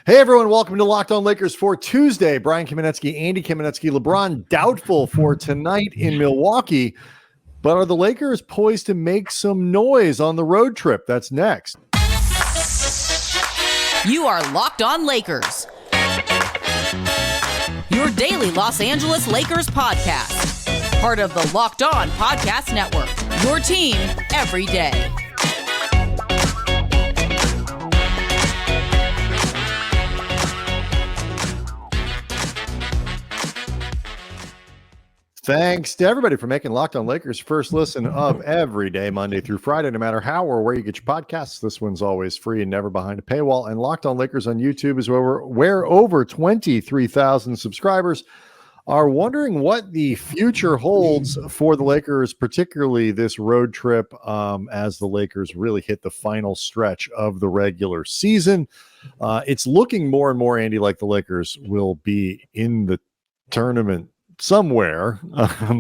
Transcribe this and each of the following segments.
Hey everyone, welcome to Locked On Lakers for Tuesday. Brian Kamenetsky, Andy Kamenetsky, LeBron doubtful for tonight in Milwaukee. But are the Lakers poised to make some noise on the road trip? That's next. You are Locked On Lakers, your daily Los Angeles Lakers podcast. Part of the Locked On Podcast Network, your team every day. Thanks to everybody for making Locked On Lakers first listen of every day, Monday through Friday, no matter how or where you get your podcasts. This one's always free and never behind a paywall. And Locked On Lakers on YouTube is where over 23,000 subscribers are wondering what the future holds for the Lakers, particularly this road trip as the Lakers really hit the final stretch of the regular season. It's looking more and more, Andy, like the Lakers will be in the tournament somewhere,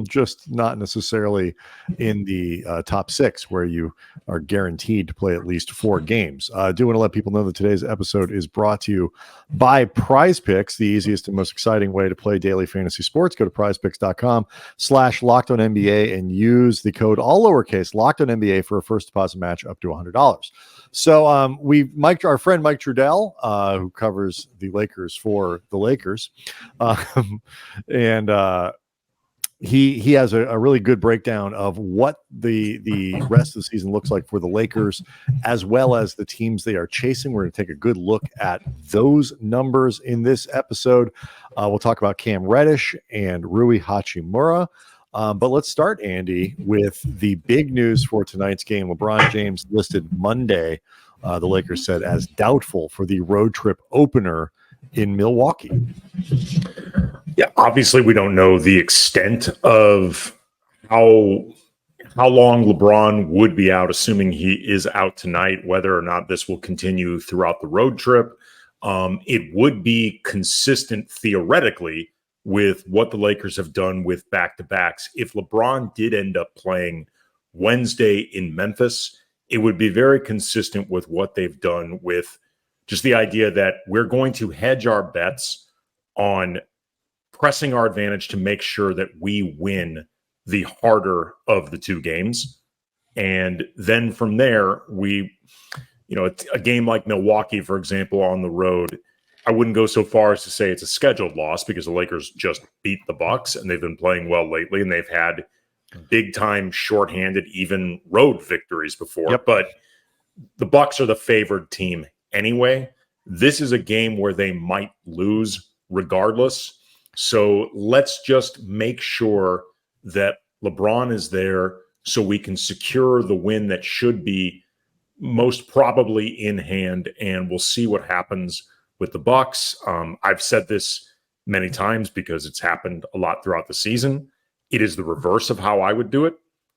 just not necessarily in the top six where you are guaranteed to play at least 4 games. I do want to let people know that today's episode is brought to you by Prize Picks, the easiest and most exciting way to play daily fantasy sports. Go to prizepicks.com/LockedOnNBA and use the code all lowercase LockedOnNBA for a first deposit match up to $100. So our friend Mike Trudell, who covers the Lakers for the Lakers, and he has a really good breakdown of what the rest of the season looks like for the Lakers, as well as the teams they are chasing. We're going to take a good look at those numbers in this episode. We'll talk about Cam Reddish and Rui Hachimura. But let's start, Andy, with the big news for tonight's game. LeBron James listed Monday, the Lakers said, as doubtful for the road trip opener in Milwaukee. Yeah, obviously we don't know the extent of how long LeBron would be out, assuming he is out tonight, whether or not this will continue throughout the road trip. It would be consistent theoretically with what the Lakers have done with back-to-backs. If LeBron did end up playing Wednesday in Memphis, it would be very consistent with what they've done with just the idea that we're going to hedge our bets on pressing our advantage to make sure that we win the harder of the 2 games. And then from there, a game like Milwaukee, for example, on the road, I wouldn't go so far as to say it's a scheduled loss because the Lakers just beat the Bucks and they've been playing well lately and they've had big time shorthanded, even road victories before. Yep. But the Bucks are the favored team anyway. This is a game where they might lose regardless. So let's just make sure that LeBron is there so we can secure the win that should be most probably in hand, and we'll see what happens with the Bucks. I've said this many times because it's happened a lot throughout the season. It is the reverse of how I would do it.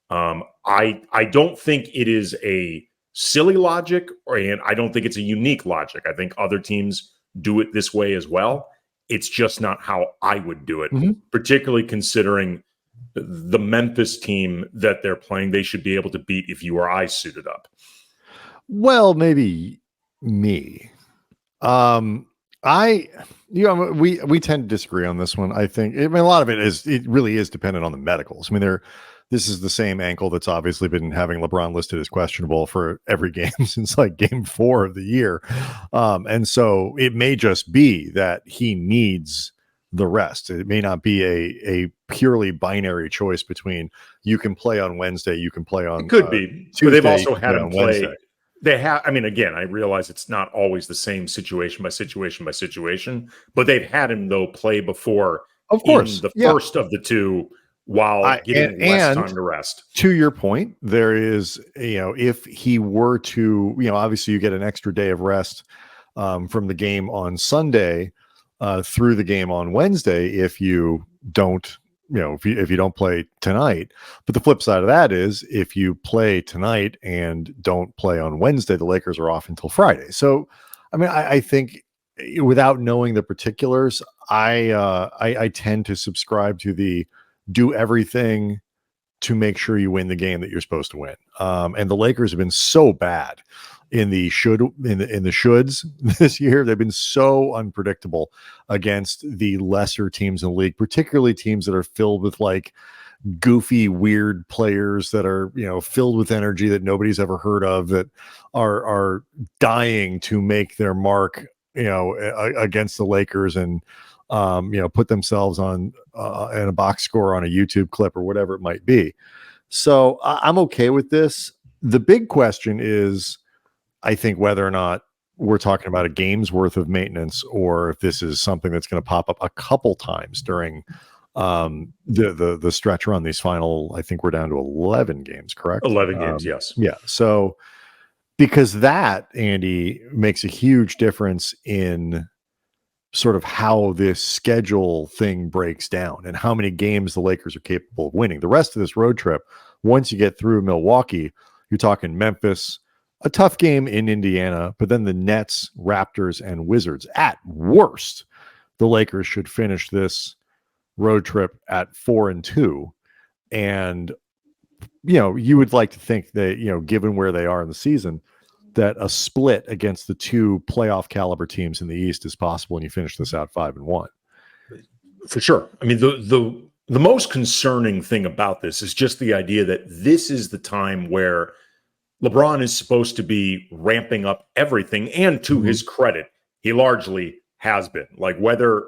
I don't think it is a silly logic, and I don't think it's a unique logic. I think other teams do it this way as well. It's just not how I would do it, particularly considering the Memphis team that they're playing. They should be able to beat if you or I suited up. Well, maybe me. We tend to disagree on this one. I think, a lot of it really is dependent on the medicals. This is the same ankle that's obviously been having LeBron listed as questionable for every game since like game 4 of the year. And so it may just be that he needs the rest. It may not be a purely binary choice between you can play on Wednesday, you can play on be. Tuesday, but they've also had him play. Wednesday. They have, again, I realize it's not always the same situation by situation by situation, but they've had him though play before, of course, in the first of the 2 while getting less time to rest. To your point, there is, if he were to, obviously you get an extra day of rest from the game on Sunday through the game on Wednesday if you don't, if you don't play tonight. But the flip side of that is if you play tonight and don't play on Wednesday, the Lakers are off until Friday. So, I think without knowing the particulars, I tend to subscribe to the do everything to make sure you win the game that you're supposed to win. And the Lakers have been so bad in the shoulds this year. They've been so unpredictable against the lesser teams in the league, particularly teams that are filled with like goofy, weird players that are, filled with energy that nobody's ever heard of, that are dying to make their mark, against the Lakers and, put themselves on in a box score on a YouTube clip or whatever it might be. So I'm okay with this. The big question is, I think, whether or not we're talking about a game's worth of maintenance, or if this is something that's going to pop up a couple times during the stretch run. These final, I think we're down to 11 games, correct? 11 games, yes. Yeah. So because that, Andy, makes a huge difference in sort of how this schedule thing breaks down and how many games the Lakers are capable of winning. The rest of this road trip, once you get through Milwaukee, you're talking Memphis, a tough game in Indiana, but then the Nets, Raptors, and Wizards. At worst, the Lakers should finish this road trip at 4-2. And, you would like to think that, given where they are in the season, that a split against the two playoff caliber teams in the East is possible, and you finish this out 5-1. For sure. I mean, the most concerning thing about this is just the idea that this is the time where LeBron is supposed to be ramping up everything, and to his credit, he largely has been. Like whether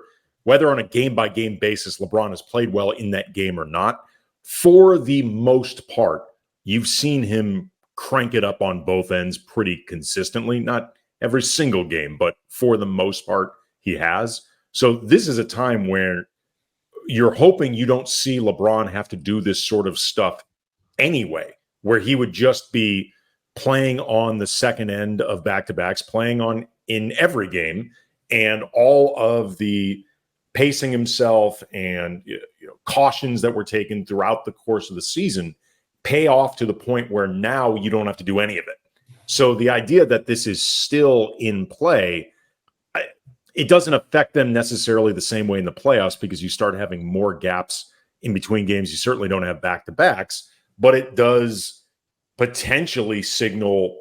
on a game-by-game basis LeBron has played well in that game or not, for the most part, you've seen him crank it up on both ends pretty consistently. Not every single game, but for the most part, he has. So this is a time where you're hoping you don't see LeBron have to do this sort of stuff anyway, where he would just be playing on the second end of back-to-backs, playing on in every game, and all of the pacing himself and cautions that were taken throughout the course of the season pay off to the point where now you don't have to do any of it. So the idea that this is still in play, it doesn't affect them necessarily the same way in the playoffs, because you start having more gaps in between games. You certainly don't have back-to-backs, but it does potentially signal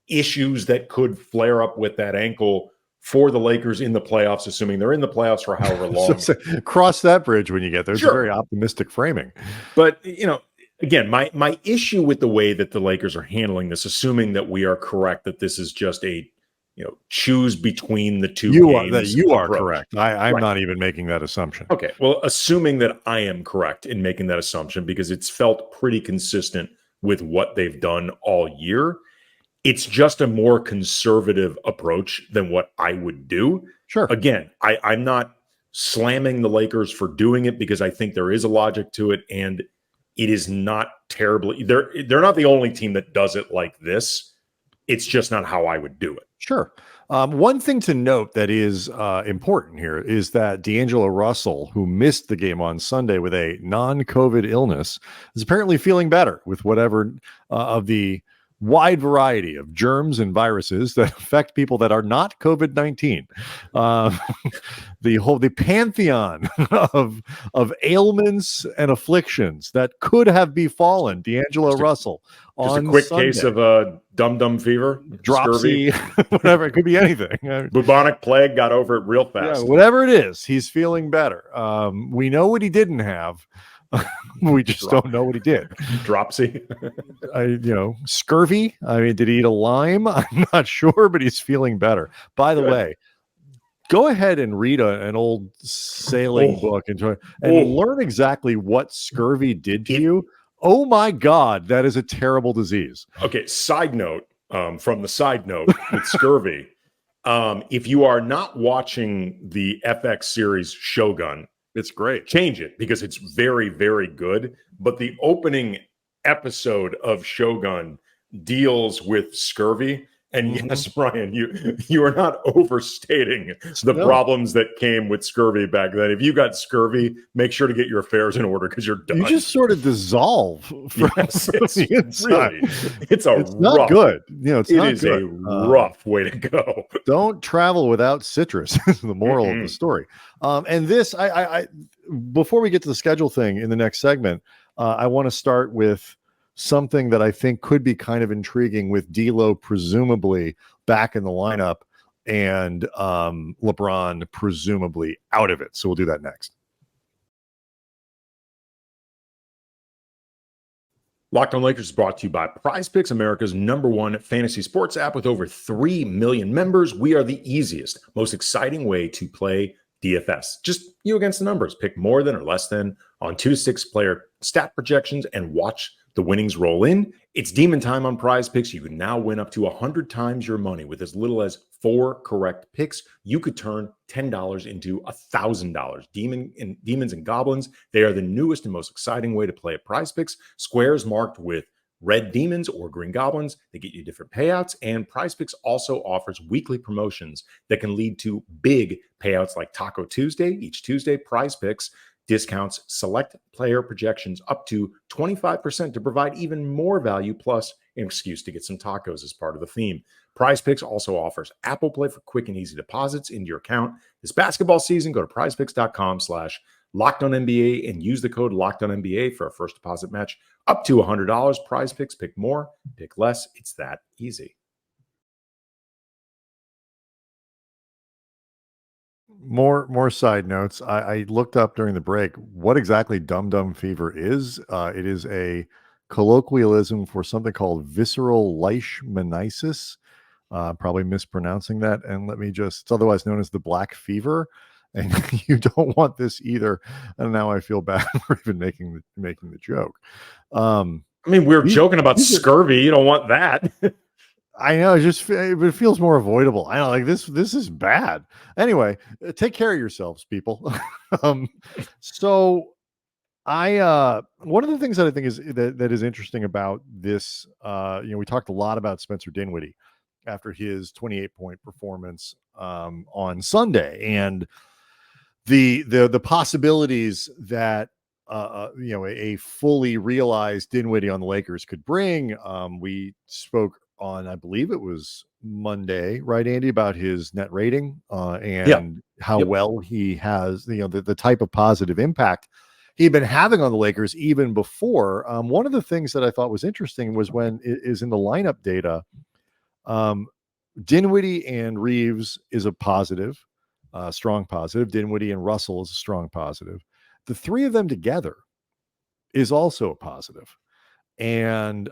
issues that could flare up with that ankle for the Lakers in the playoffs, assuming they're in the playoffs for however long. So cross that bridge when you get there. It's Sure. a very optimistic framing. But, again, my issue with the way that the Lakers are handling this, assuming that we are correct, that this is just a, choose between the two games. You are approach. correct. I'm Right. not even making that assumption. Okay. Well, assuming that I am correct in making that assumption, because it's felt pretty consistent with what they've done all year, it's just a more conservative approach than what I would do. Sure. Again, I'm not slamming the Lakers for doing it, because I think there is a logic to it, and it is not terribly. They're not the only team that does it like this. It's just not how I would do it. Sure. One thing to note that is important here is that D'Angelo Russell, who missed the game on Sunday with a non-COVID illness, is apparently feeling better with whatever of the wide variety of germs and viruses that affect people that are not COVID-19. The pantheon of ailments and afflictions that could have befallen D'Angelo Russell. Just on a quick Sunday. case of dum-dum fever, dropsy, whatever. It could be anything. Bubonic plague, got over it real fast. Yeah, whatever it is, he's feeling better. We know what he didn't have. We just don't know what he did. Dropsy. Scurvy. I mean, did he eat a lime? I'm not sure, but he's feeling better. By the way, go ahead and read an old sailing book and learn exactly what scurvy did to you. Oh my God, that is a terrible disease. Okay, side note, from the side note with scurvy, if you are not watching the FX series Shogun, it's great. Change it, because it's very, very good. But the opening episode of Shogun deals with scurvy. And yes, Brian, you are not overstating the problems that came with scurvy back then. If you got scurvy, make sure to get your affairs in order, because you're done. You just sort of dissolve from the inside. Really, it's not good. It is a rough way to go. Don't travel without citrus is the moral of the story. And this, I before we get to the schedule thing in the next segment, I want to start with something that I think could be kind of intriguing with D'Lo presumably back in the lineup and LeBron presumably out of it. So we'll do that next. Locked on Lakers is brought to you by Prize Picks, America's #1 fantasy sports app with over 3 million members. We are the easiest, most exciting way to play DFS. Just you against the numbers. Pick more than or less than on 2 to 6 player stat projections and watch the winnings roll in. It's demon time on Prize Picks. You can now win up to 100 times your money with as little as 4 correct picks. You could turn $10 into $1,000. Demons and Goblins, they are the newest and most exciting way to play at Prize Picks. Squares marked with red demons or green goblins, they get you different payouts. And Prize Picks also offers weekly promotions that can lead to big payouts like Taco Tuesday. Each Tuesday, Prize Picks discounts select player projections up to 25% to provide even more value, plus an excuse to get some tacos as part of the theme. Prize Picks also offers Apple Play for quick and easy deposits into your account. This basketball season, go to prizepicks.com/LockedOnNBA and use the code LockedOnNBA for a first deposit match up to $100. Prize Picks, pick more, pick less. It's that easy. More side notes. I looked up during the break what exactly dum-dum fever is. It is a colloquialism for something called visceral leishmaniasis. Probably mispronouncing that. And it's otherwise known as the black fever. And you don't want this either. And now I feel bad for even making the joke. I mean, we were joking about scurvy. You don't want that. I know, it feels more avoidable. I know, like this is bad. Anyway, take care of yourselves, people. So I one of the things that I think is that is interesting about this, we talked a lot about Spencer Dinwiddie after his 28-point performance on Sunday, and the possibilities that a fully realized Dinwiddie on the Lakers could bring. We spoke on, I believe it was Monday, right, Andy, about his net rating and how well he has, the type of positive impact he'd been having on the Lakers even before. One of the things that I thought was interesting was when it is in the lineup data, Dinwiddie and Reeves is a positive, strong positive. Dinwiddie and Russell is a strong positive. The three of them together is also a positive. And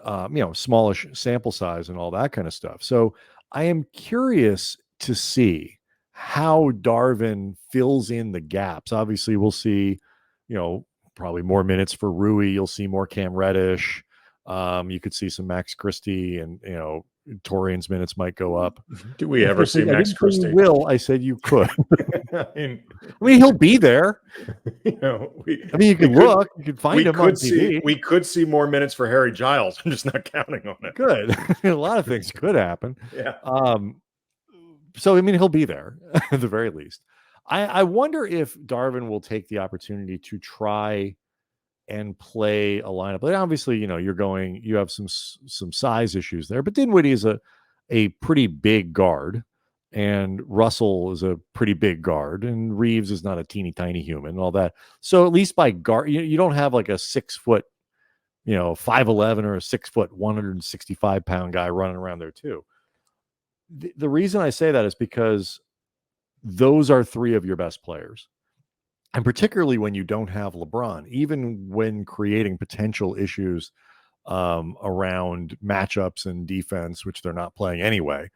smallish sample size and all that kind of stuff. So I am curious to see how Darvin fills in the gaps. Obviously, we'll see, probably more minutes for Rui. You'll see more Cam Reddish. You could see some Max Christie, and Torian's minutes might go up. Do we ever see Max Christie? I said you could. I mean, he'll be there. You can look. You can find him on TV. We could see more minutes for Harry Giles. I'm just not counting on it. Good. A lot of things could happen. Yeah. So I mean, he'll be there at the very least. I wonder if Darvin will take the opportunity to try and play a lineup. But obviously, you have some size issues there. But Dinwiddie is a pretty big guard, and Russell is a pretty big guard, and Reeves is not a teeny tiny human and all that. So at least by guard, you don't have like a 6 foot, 5'11" or a 6 foot 165 pound guy running around there too. The reason I say that is because those are three of your best players. And particularly when you don't have LeBron, even when creating potential issues around matchups and defense, which they're not playing anyway,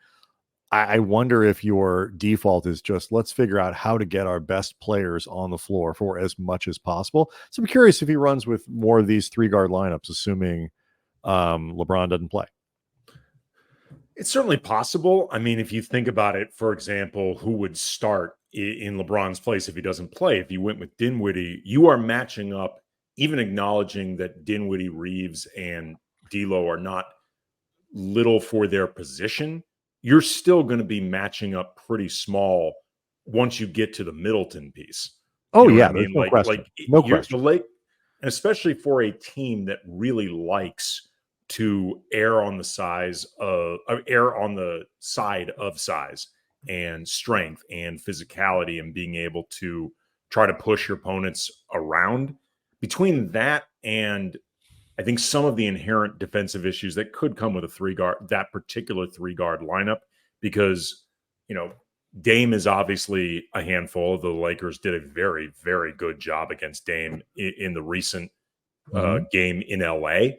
I wonder if your default is just, let's figure out how to get our best players on the floor for as much as possible. So I'm curious if he runs with more of these 3-guard lineups, assuming LeBron doesn't play. It's certainly possible. I mean, if you think about it, for example, who would start in LeBron's place if he doesn't play? If you went with Dinwiddie, you are matching up, even acknowledging that Dinwiddie, Reeves, and D'Lo are not little for their position. You're still going to be matching up pretty small once you get to the Middleton piece. Oh, yeah. I mean? No question. No question. And especially for a team that really likes to err on the side of size and strength and physicality and being able to try to push your opponents around. Between that and I think some of the inherent defensive issues that could come with that particular 3-guard lineup, because, Dame is obviously a handful. The Lakers did a very, very good job against Dame in the recent game in LA.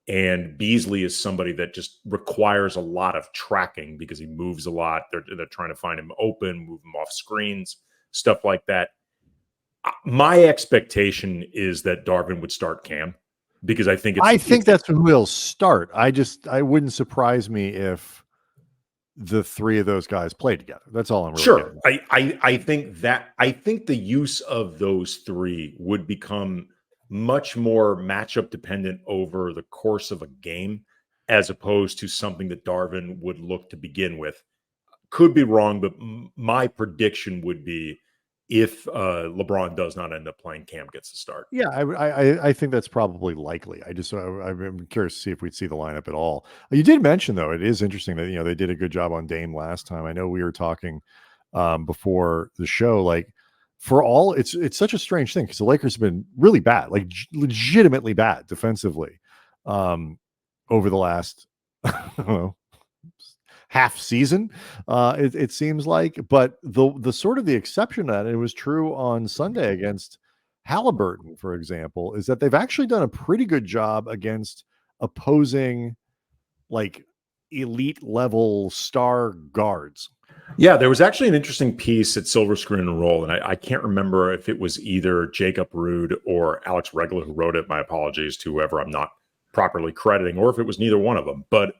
And Beasley is somebody that just requires a lot of tracking because he moves a lot. They're trying to find him open, move him off screens, stuff like that. My expectation is that Darvin would start Cam, because I think that's when we'll start. I wouldn't surprise me if the three of those guys play together. That's all I'm really sure. I think the use of those three would become much more matchup dependent over the course of a game, as opposed to something that Darvin would look to begin with. Could be wrong, but my prediction would be, if LeBron does not end up playing, Cam gets the start. Yeah, I think that's probably likely. I'm curious to see if we'd see the lineup at all. You did mention, though, it is interesting that they did a good job on Dame last time. I know we were talking before the show, like, for all it's such a strange thing, because the Lakers have been really bad, like legitimately bad defensively over the last I don't know, half season, it seems like. But the sort of the exception to that, and it was true on Sunday against Halliburton, for example, is that they've actually done a pretty good job against opposing like elite level star guards. Yeah, there was actually an interesting piece at Silver Screen and Roll, and I can't remember if it was either Jacob Rude or Alex Regula who wrote it. My apologies to whoever I'm not properly crediting, or if it was neither one of them. But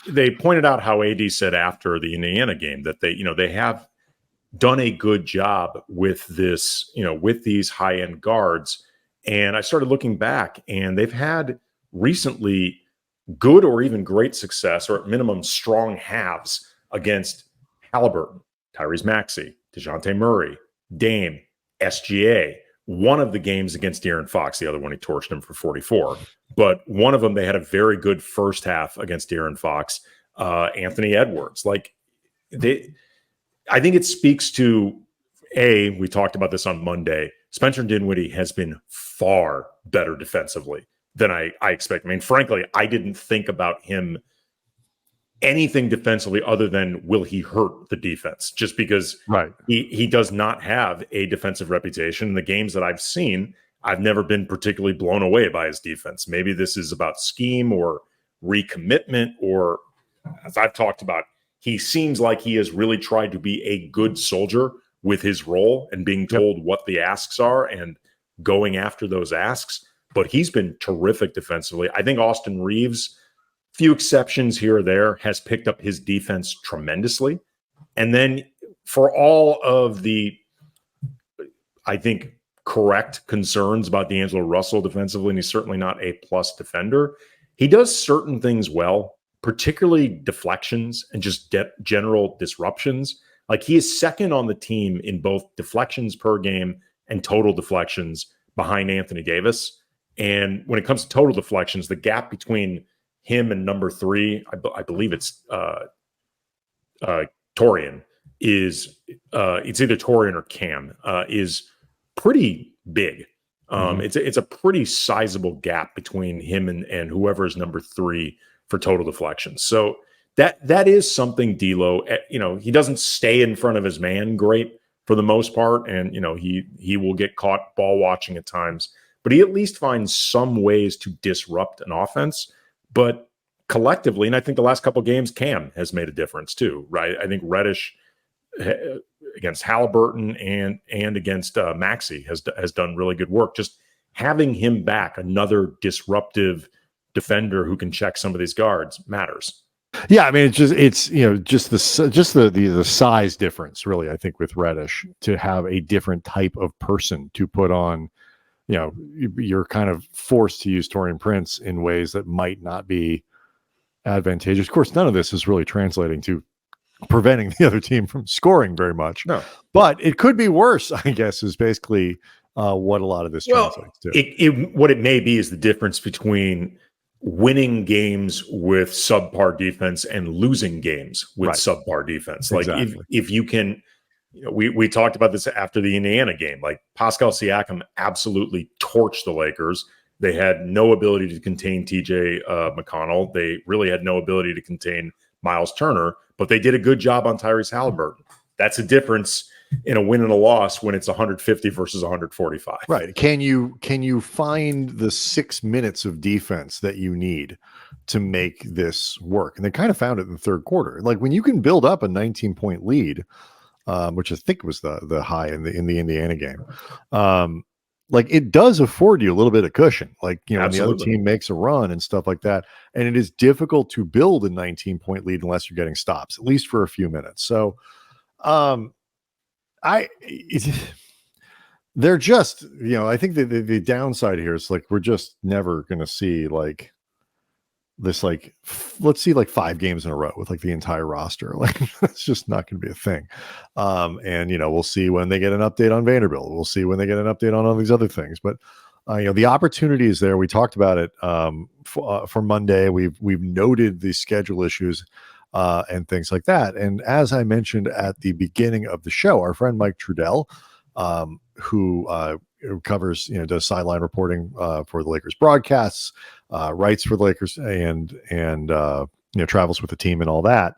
they pointed out how AD said after the Indiana game that they have done a good job with this, with these high-end guards. And I started looking back, and they've had recently good or even great success, or at minimum strong halves, against Halliburton, Tyrese Maxey, DeJounte Murray, Dame, SGA. One of the games against De'Aaron Fox, the other one he torched him for 44. But one of them, they had a very good first half against De'Aaron Fox. Anthony Edwards. I think it speaks to, we talked about this on Monday, Spencer Dinwiddie has been far better defensively than I expect. I mean, frankly, I didn't think about him anything defensively other than, will he hurt the defense? Just because he does not have a defensive reputation. In the games that I've seen, I've never been particularly blown away by his defense. Maybe this is about scheme or recommitment, or, as I've talked about, he seems like he has really tried to be a good soldier with his role and being told what the asks are and going after those asks. But he's been terrific defensively. I think Austin Reeves, few exceptions here or there, has picked up his defense tremendously. And then for all of the, I think, correct concerns about D'Angelo Russell defensively, and he's certainly not a plus defender, he does certain things well, particularly deflections and just general disruptions. Like, he is second on the team in both deflections per game and total deflections behind Anthony Davis. And when it comes to total deflections, the gap between him and number 3, I believe it's Torian, is it's either Torian or Cam, is pretty big. It's a pretty sizable gap between him and whoever is number 3 for total deflections. So that is something D'Lo, he doesn't stay in front of his man great for the most part, and he will get caught ball watching at times, but he at least finds some ways to disrupt an offense. But collectively, and I think the last couple of games, Cam has made a difference too, right? I think Reddish against Halliburton and against Maxey has done really good work. Just having him back, another disruptive defender who can check some of these guards, matters. Yeah, I mean, it's just the size difference, really. I think with Reddish, to have a different type of person to put on, you're kind of forced to use Taurean Prince in ways that might not be advantageous. Of course, none of this is really translating to preventing the other team from scoring very much. No, but it could be worse, I guess, is basically what a lot of this translates to. What it may be is the difference between winning games with subpar defense and losing games with subpar defense. Like, exactly. if you can, we talked about this after the Indiana game. Like, Pascal Siakam absolutely torched the Lakers. They had no ability to contain TJ McConnell. They really had no ability to contain Miles Turner, but they did a good job on Tyrese Halliburton. That's a difference in a win and a loss when it's 150 versus 145. Right. Can you find the 6 minutes of defense that you need to make this work? And they kind of found it in the third quarter. Like when you can build up a 19-point lead, which I think was the high in the Indiana game. Like it does afford you a little bit of cushion, like, you know, when the other team makes a run and stuff like that. And it is difficult to build a 19-point lead unless you're getting stops, at least for a few minutes. So, they're just, you know, I think the downside here is like, we're just never going to see like this, like, let's see like 5 games in a row with like the entire roster. Like it's just not going to be a thing. And, you know, we'll see when they get an update on Vanderbilt. We'll see when they get an update on all these other things. But, you know, the opportunity is there. We talked about it for Monday. We've noted the schedule issues and things like that. And as I mentioned at the beginning of the show, our friend Mike Trudell, who covers, you know, does sideline reporting for the Lakers broadcasts, writes for the Lakers, and you know, travels with the team and all that.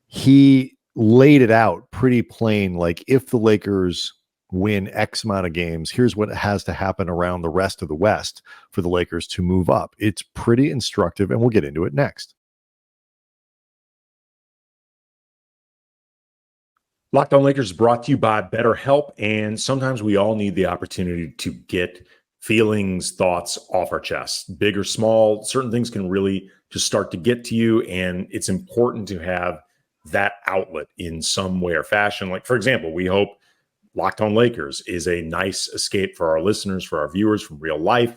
He laid it out pretty plain. Like if the Lakers win X amount of games, here's what has to happen around the rest of the West for the Lakers to move up. It's pretty instructive, and we'll get into it next. Locked On Lakers is brought to you by BetterHelp, and sometimes we all need the opportunity to get feelings, thoughts off our chest. Big or small, certain things can really just start to get to you, and it's important to have that outlet in some way or fashion. Like, for example, we hope Locked On Lakers is a nice escape for our listeners, for our viewers from real life.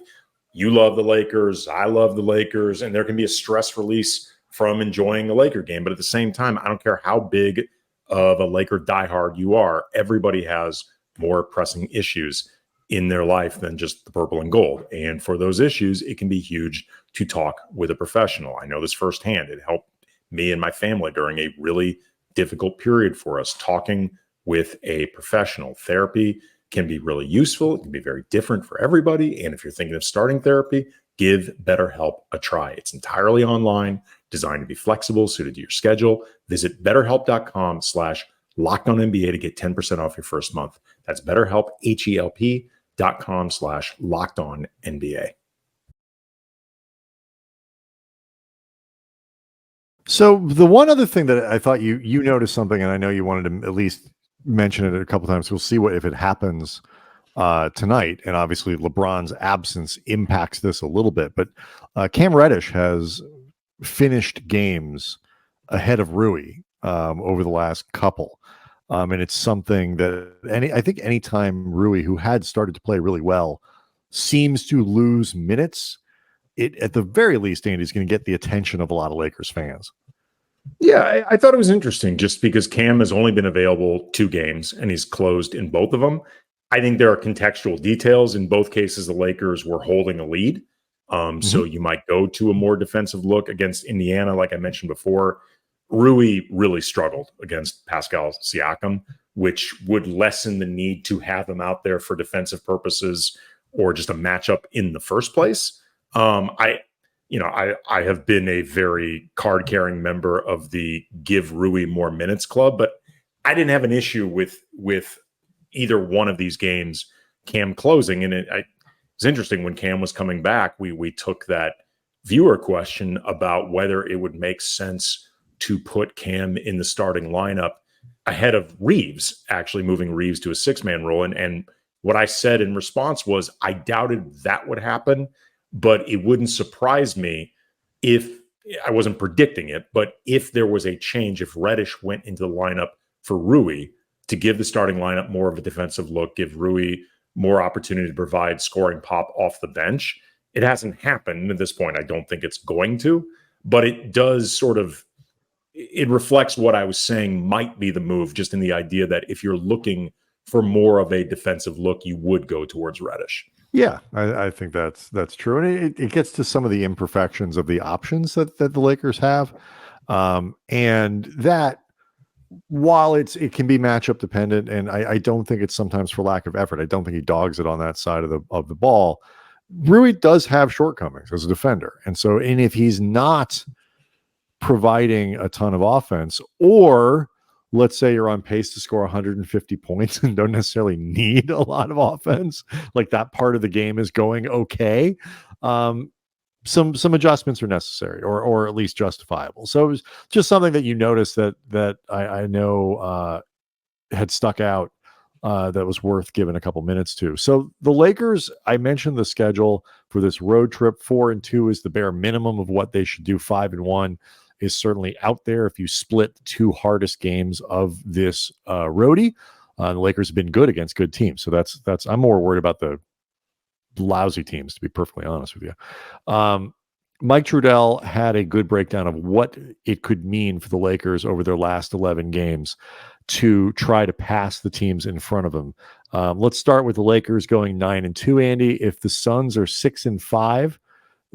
You love the Lakers, I love the Lakers, and there can be a stress release from enjoying a Laker game. But at the same time, I don't care how big of a Laker diehard you are, everybody has more pressing issues in their life than just the purple and gold. And for those issues, it can be huge to talk with a professional. I know this firsthand. It helped me and my family during a really difficult period for us. Talking with a professional, therapy can be really useful. It can be very different for everybody. And if you're thinking of starting therapy, give BetterHelp a try. It's entirely online, designed to be flexible, suited to your schedule. Visit BetterHelp.com/LockedOnNBA to get 10% off your first month. That's BetterHelp, HELP.com/LockedOnNBA. So the one other thing that I thought you noticed something, and I know you wanted to at least mention it a couple times. We'll see what if it happens tonight. And obviously LeBron's absence impacts this a little bit, but Cam Reddish has finished games ahead of Rui over the last couple. And it's something that I think anytime Rui, who had started to play really well, seems to lose minutes, it at the very least, Andy's going to get the attention of a lot of Lakers fans. Yeah, I thought it was interesting just because Cam has only been available 2 games and he's closed in both of them. I think there are contextual details. In both cases, the Lakers were holding a lead. So you might go to a more defensive look against Indiana. Like I mentioned before, Rui really struggled against Pascal Siakam, which would lessen the need to have him out there for defensive purposes or just a matchup in the first place. I have been a very card-carrying member of the Give Rui More Minutes Club, but I didn't have an issue with either one of these games, Cam closing. And it's interesting, when Cam was coming back, we took that viewer question about whether it would make sense to put Cam in the starting lineup ahead of Reeves, actually moving Reeves to a 6-man role. And what I said in response was I doubted that would happen, but it wouldn't surprise me if I wasn't predicting it, but if there was a change, if Reddish went into the lineup for Rui to give the starting lineup more of a defensive look, give Rui more opportunity to provide scoring pop off the bench. It hasn't happened at this point. I don't think it's going to, but it does it reflects what I was saying might be the move, just in the idea that if you're looking for more of a defensive look, you would go towards Reddish. Yeah, I think that's true. And it gets to some of the imperfections of the options that the Lakers have. And that, while it can be matchup dependent, and I don't think it's sometimes for lack of effort. I don't think he dogs it on that side of the ball. Rui does have shortcomings as a defender. And if he's not providing a ton of offense, or let's say you're on pace to score 150 points and don't necessarily need a lot of offense, like that part of the game is going okay, some adjustments are necessary, or at least justifiable. So it was just something that you noticed that I know had stuck out, that was worth giving a couple minutes to. So the Lakers, I mentioned the schedule for this road trip. 4-2 is the bare minimum of what they should do. 5-1 is certainly out there if you split the two hardest games of this roadie. The Lakers have been good against good teams, so that's I'm more worried about the lousy teams, to be perfectly honest with you. Mike Trudell had a good breakdown of what it could mean for the Lakers over their last 11 games to try to pass the teams in front of them. Let's start with the Lakers going 9-2, Andy. If the Suns are 6-5,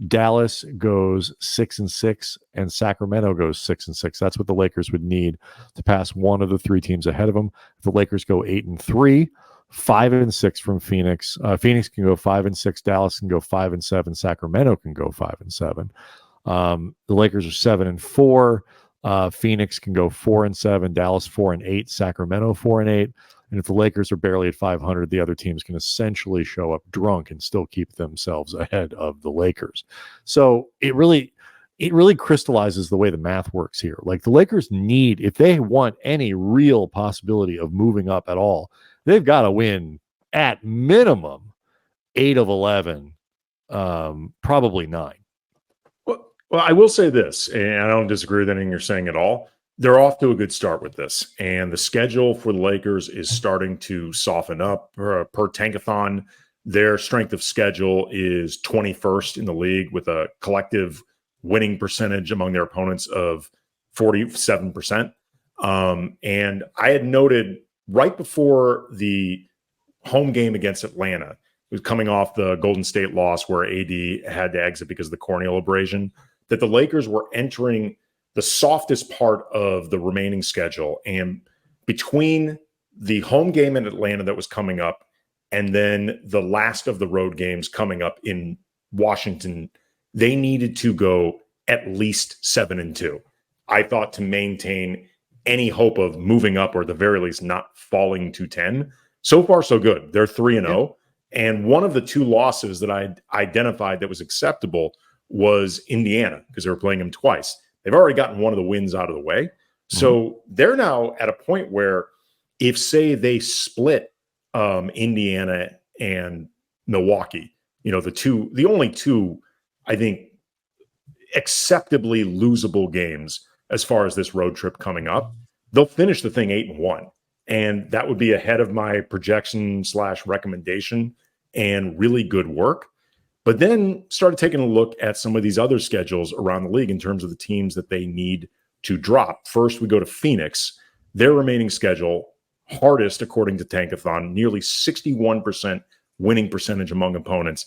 Dallas goes 6-6, and Sacramento goes 6-6. That's what the Lakers would need to pass one of the three teams ahead of them. If the Lakers go 8-3, 5-6 from Phoenix. Phoenix can go 5-6. Dallas can go 5-7. Sacramento can go 5-7. The Lakers are 7-4. Phoenix can go 4-7. Dallas 4-8. Sacramento 4-8. And if the Lakers are barely at 500, the other teams can essentially show up drunk and still keep themselves ahead of the Lakers. So it really crystallizes the way the math works here. Like, the Lakers need, if they want any real possibility of moving up at all, they've got to win at minimum 8 of 11, probably 9. Well, I will say this, and I don't disagree with anything you're saying at all. They're off to a good start with this, and the schedule for the Lakers is starting to soften up. Per Tankathon, their strength of schedule is 21st in the league with a collective winning percentage among their opponents of 47%. And I had noted right before the home game against Atlanta, it was coming off the Golden State loss where AD had to exit because of the corneal abrasion, that the Lakers were entering the softest part of the remaining schedule. And between the home game in Atlanta that was coming up and then the last of the road games coming up in Washington, they needed to go at least 7-2. I thought, to maintain any hope of moving up, or at the very least not falling to 10. So far, so good. They're 3-0. And one of the two losses that I identified that was acceptable was Indiana, because they were playing them twice. They've already gotten one of the wins out of the way. So they're now at a point where if, say, they split Indiana and Milwaukee, the only two, I think, acceptably losable games as far as this road trip coming up, they'll finish the thing 8-1. And that would be ahead of my projection / recommendation, and really good work. But then started taking a look at some of these other schedules around the league in terms of the teams that they need to drop. First, we go to Phoenix. Their remaining schedule, hardest according to Tankathon, nearly 61% winning percentage among opponents.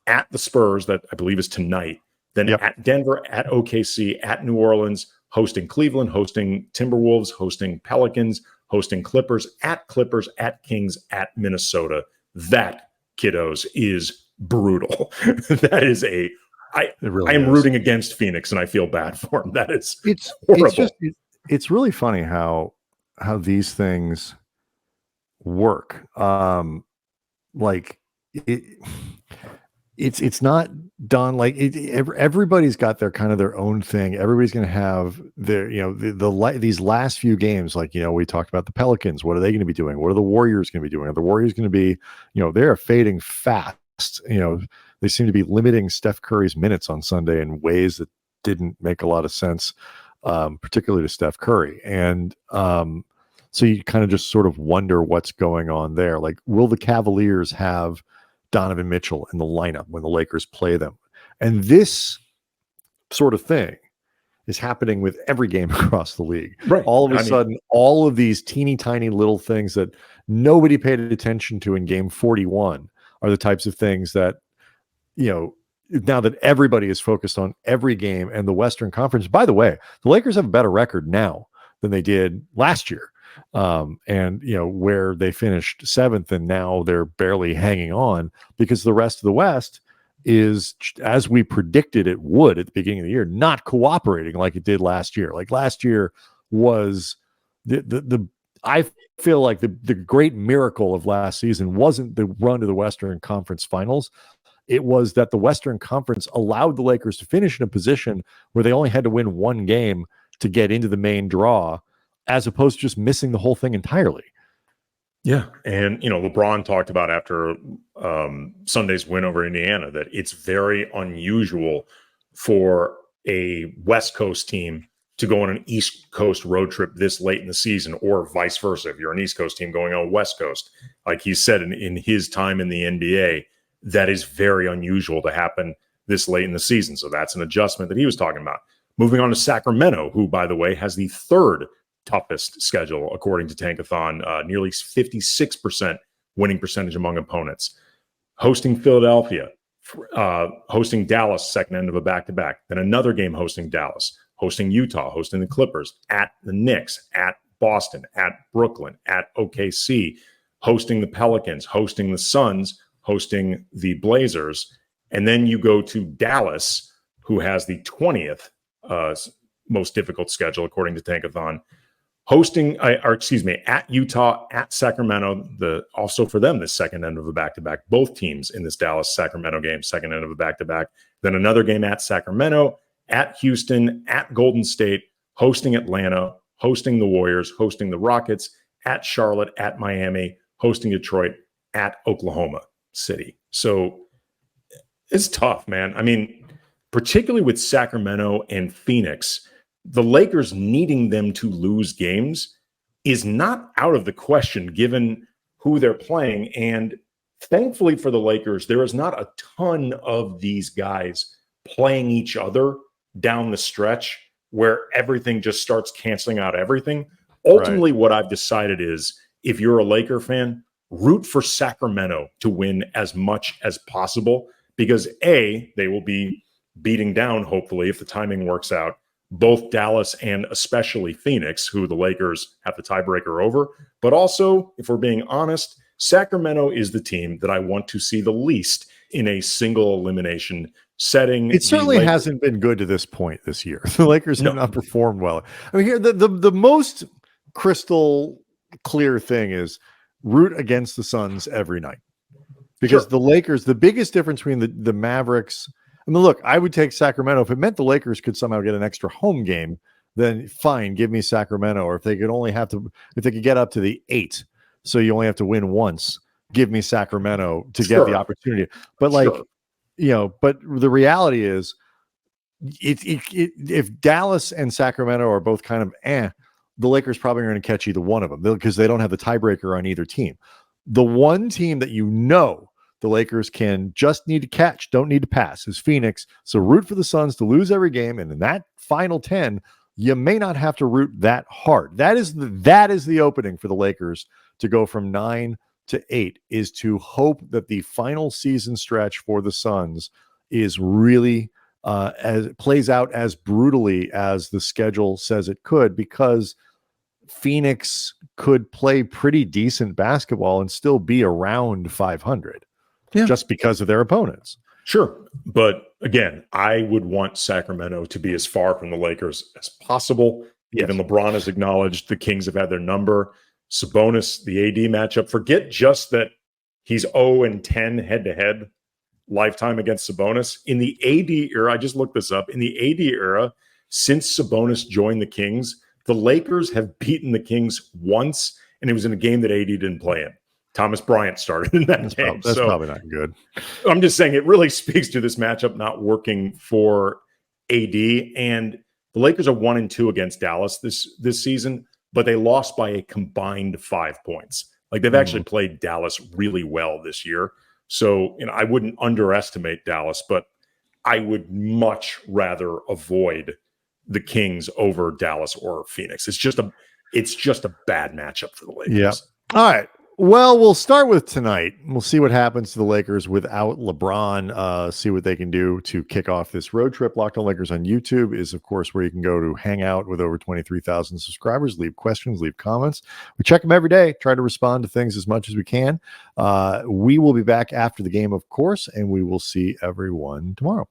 At the Spurs, that I believe is tonight. Then at Denver, at OKC, at New Orleans, hosting Cleveland, hosting Timberwolves, hosting Pelicans, hosting Clippers, at Kings, at Minnesota. That, kiddos, is brutal. That is I am rooting against Phoenix, and I feel bad for him. It's horrible. It's really funny how these things work. It's not done like everybody's got their kind of their own thing. Everybody's going to have their, these last few games. Like, we talked about the Pelicans. What are they going to be doing? What are the Warriors going to be doing? Are the Warriors going to be, they're fading fast. They seem to be limiting Steph Curry's minutes on Sunday in ways that didn't make a lot of sense, particularly to Steph Curry. And so you kind of just sort of wonder what's going on there. Like, will the Cavaliers have Donovan Mitchell in the lineup when the Lakers play them? And this sort of thing is happening with every game across the league. Right. All of a sudden, all of these teeny tiny little things that nobody paid attention to in game 41 are the types of things that, now that everybody is focused on every game. And the Western Conference, by the way, the Lakers have a better record now than they did last year. And where they finished 7th and now they're barely hanging on because the rest of the West, is, as we predicted it would at the beginning of the year, not cooperating like it did last year. Like last year was I feel like the great miracle of last season wasn't the run to the Western Conference Finals. It was that the Western Conference allowed the Lakers to finish in a position where they only had to win one game to get into the main draw, as opposed to just missing the whole thing entirely. Yeah. And, LeBron talked about after Sunday's win over Indiana that it's very unusual for a West Coast team to go on an East Coast road trip this late in the season, or vice versa. If you're an East Coast team going on West Coast, like he said in his time in the NBA, that is very unusual to happen this late in the season. So that's an adjustment that he was talking about. Moving on to Sacramento, who, by the way, has the third toughest schedule, according to Tankathon, nearly 56% winning percentage among opponents. Hosting Philadelphia, hosting Dallas, second end of a back-to-back, then another game hosting Dallas, hosting Utah, hosting the Clippers, at the Knicks, at Boston, at Brooklyn, at OKC, hosting the Pelicans, hosting the Suns, hosting the Blazers, and then you go to Dallas, who has the 20th most difficult schedule, according to Tankathon, at Utah, at Sacramento, also for them, the second end of a back-to-back, both teams in this Dallas-Sacramento game, second end of a back-to-back, then another game at Sacramento, at Houston, at Golden State, hosting Atlanta, hosting the Warriors, hosting the Rockets, at Charlotte, at Miami, hosting Detroit, at Oklahoma City. So it's tough, man. I mean, particularly with Sacramento and Phoenix, the Lakers needing them to lose games is not out of the question given who they're playing. And thankfully for the Lakers, there is not a ton of these guys playing each other down the stretch where everything just starts canceling out everything. Ultimately, What I've decided is, if you're a Laker fan, root for Sacramento to win as much as possible, because A, they will be beating down, hopefully, if the timing works out, both Dallas and especially Phoenix, who the Lakers have the tiebreaker over. But also, if we're being honest, Sacramento is the team that I want to see the least in a single elimination setting. It certainly hasn't been good to this point this year. The Lakers have not performed well. I mean, here the most crystal clear thing is root against the Suns every night, because the Lakers, the biggest difference between the Mavericks. I mean, look, I would take Sacramento if it meant the Lakers could somehow get an extra home game. Then fine, give me Sacramento. Or if they could get up to the 8, so you only have to win once, give me Sacramento to get the opportunity. But but the reality is, if Dallas and Sacramento are both kind of the Lakers probably are going to catch either one of them because they don't have the tiebreaker on either team. The one team that the Lakers just need to catch, don't need to pass, is Phoenix. So root for the Suns to lose every game, and in that final 10, you may not have to root that hard. That is the opening for the Lakers to go from 9 to 8, is to hope that the final season stretch for the Suns is really as it plays out as brutally as the schedule says it could, because Phoenix could play pretty decent basketball and still be around 500 just because of their opponents. Sure. But again, I would want Sacramento to be as far from the Lakers as possible. Even LeBron has acknowledged the Kings have had their number. Sabonis, the AD matchup, forget just that he's 0-10 head-to-head lifetime against Sabonis. In the AD era, I just looked this up, in the AD era, since Sabonis joined the Kings, the Lakers have beaten the Kings once, and it was in a game that AD didn't play in. Thomas Bryant started in that game. That's probably not good. I'm just saying it really speaks to this matchup not working for AD. And the Lakers are 1-2 against Dallas this season, but they lost by a combined 5 points. Like, they've actually played Dallas really well this year. So, I wouldn't underestimate Dallas, but I would much rather avoid the Kings over Dallas or Phoenix. It's just a bad matchup for the Lakers. Yeah. All right. Well, we'll start with tonight. We'll see what happens to the Lakers without LeBron, see what they can do to kick off this road trip. Locked on Lakers on YouTube is, of course, where you can go to hang out with over 23,000 subscribers, leave questions, leave comments. We check them every day, try to respond to things as much as we can. We will be back after the game, of course, and we will see everyone tomorrow.